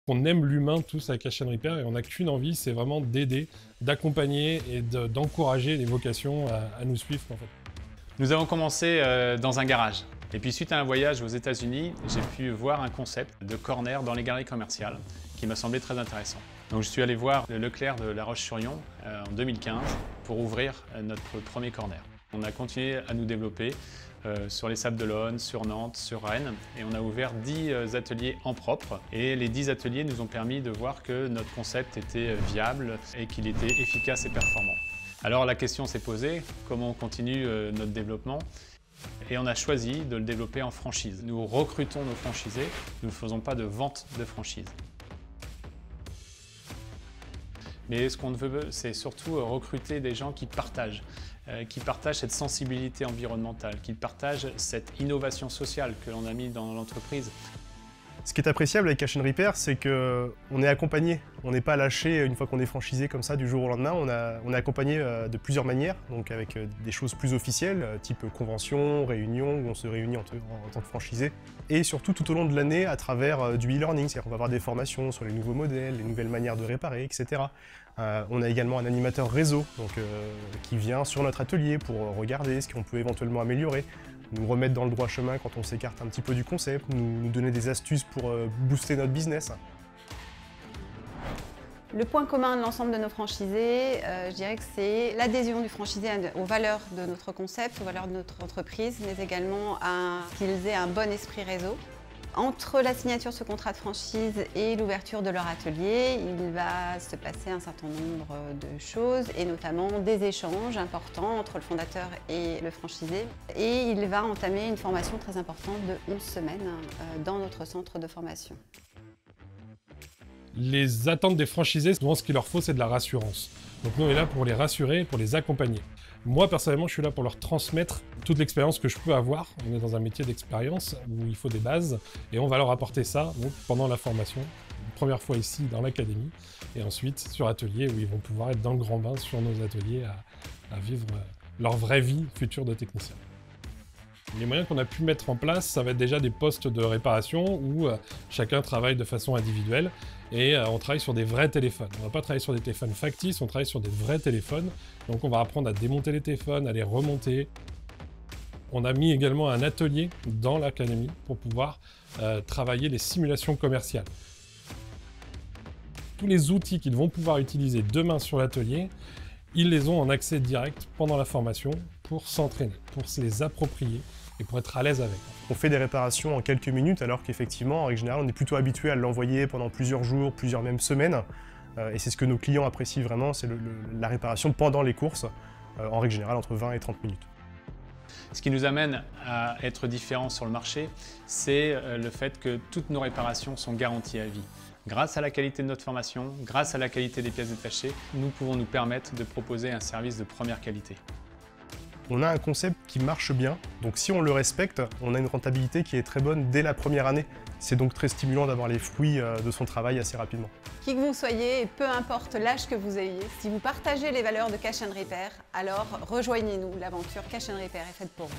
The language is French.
qu'on aime l'humain tous à Cash & Repair et on n'a qu'une envie, c'est vraiment d'aider, d'accompagner et d'encourager les vocations à nous suivre en fait. Nous avons commencé dans un garage. Et puis suite à un voyage aux États-Unis, j'ai pu voir un concept de corner dans les galeries commerciales qui m'a semblé très intéressant. Donc je suis allé voir le Leclerc de La Roche-sur-Yon en 2015 pour ouvrir notre premier corner. On a continué à nous développer sur les Sables d'Olonne, sur Nantes, sur Rennes et on a ouvert 10 ateliers en propre. Et les 10 ateliers nous ont permis de voir que notre concept était viable et qu'il était efficace et performant. Alors la question s'est posée, comment on continue notre développement? Et on a choisi de le développer en franchise. Nous recrutons nos franchisés, nous ne faisons pas de vente de franchise. Mais ce qu'on veut, c'est surtout recruter des gens qui partagent cette sensibilité environnementale, qui partagent cette innovation sociale que l'on a mis dans l'entreprise. Ce qui est appréciable avec Cash & Repair, c'est qu'on est accompagné. On n'est pas lâché une fois qu'on est franchisé comme ça du jour au lendemain. On est accompagné de plusieurs manières, donc avec des choses plus officielles, type convention, réunion, où on se réunit en tant que franchisé. Et surtout tout au long de l'année à travers du e-learning, c'est-à-dire qu'on va avoir des formations sur les nouveaux modèles, les nouvelles manières de réparer, etc. On a également un animateur réseau qui vient sur notre atelier pour regarder ce qu'on peut éventuellement améliorer, nous remettre dans le droit chemin quand on s'écarte un petit peu du concept, nous donner des astuces pour booster notre business. Le point commun de l'ensemble de nos franchisés, je dirais que c'est l'adhésion du franchisé aux valeurs de notre concept, aux valeurs de notre entreprise, mais également qu'ils aient un bon esprit réseau. Entre la signature de ce contrat de franchise et l'ouverture de leur atelier, il va se passer un certain nombre de choses et notamment des échanges importants entre le fondateur et le franchisé. Et il va entamer une formation très importante de 11 semaines dans notre centre de formation. Les attentes des franchisés, souvent ce qu'il leur faut, c'est de la rassurance. Donc nous, on est là pour les rassurer, pour les accompagner. Moi, personnellement, je suis là pour leur transmettre toute l'expérience que je peux avoir. On est dans un métier d'expérience où il faut des bases et on va leur apporter ça donc, pendant la formation. Une première fois ici dans l'académie et ensuite sur atelier où ils vont pouvoir être dans le grand bain sur nos ateliers à vivre leur vraie vie future de technicien. Les moyens qu'on a pu mettre en place, ça va être déjà des postes de réparation où chacun travaille de façon individuelle et on travaille sur des vrais téléphones. On ne va pas travailler sur des téléphones factices, on travaille sur des vrais téléphones. Donc on va apprendre à démonter les téléphones, à les remonter. On a mis également un atelier dans l'académie pour pouvoir travailler les simulations commerciales. Tous les outils qu'ils vont pouvoir utiliser demain sur l'atelier, ils les ont en accès direct pendant la formation pour s'entraîner, pour se les approprier et pour être à l'aise avec. On fait des réparations en quelques minutes alors qu'effectivement, en règle générale, on est plutôt habitué à l'envoyer pendant plusieurs jours, plusieurs même semaines. Et c'est ce que nos clients apprécient vraiment, c'est la réparation pendant les courses, en règle générale entre 20 et 30 minutes. Ce qui nous amène à être différents sur le marché, c'est le fait que toutes nos réparations sont garanties à vie. Grâce à la qualité de notre formation, grâce à la qualité des pièces détachées, nous pouvons nous permettre de proposer un service de première qualité. On a un concept qui marche bien, donc si on le respecte, on a une rentabilité qui est très bonne dès la première année. C'est donc très stimulant d'avoir les fruits de son travail assez rapidement. Qui que vous soyez, et peu importe l'âge que vous ayez, si vous partagez les valeurs de Cash & Repair, alors rejoignez-nous, l'aventure Cash & Repair est faite pour vous.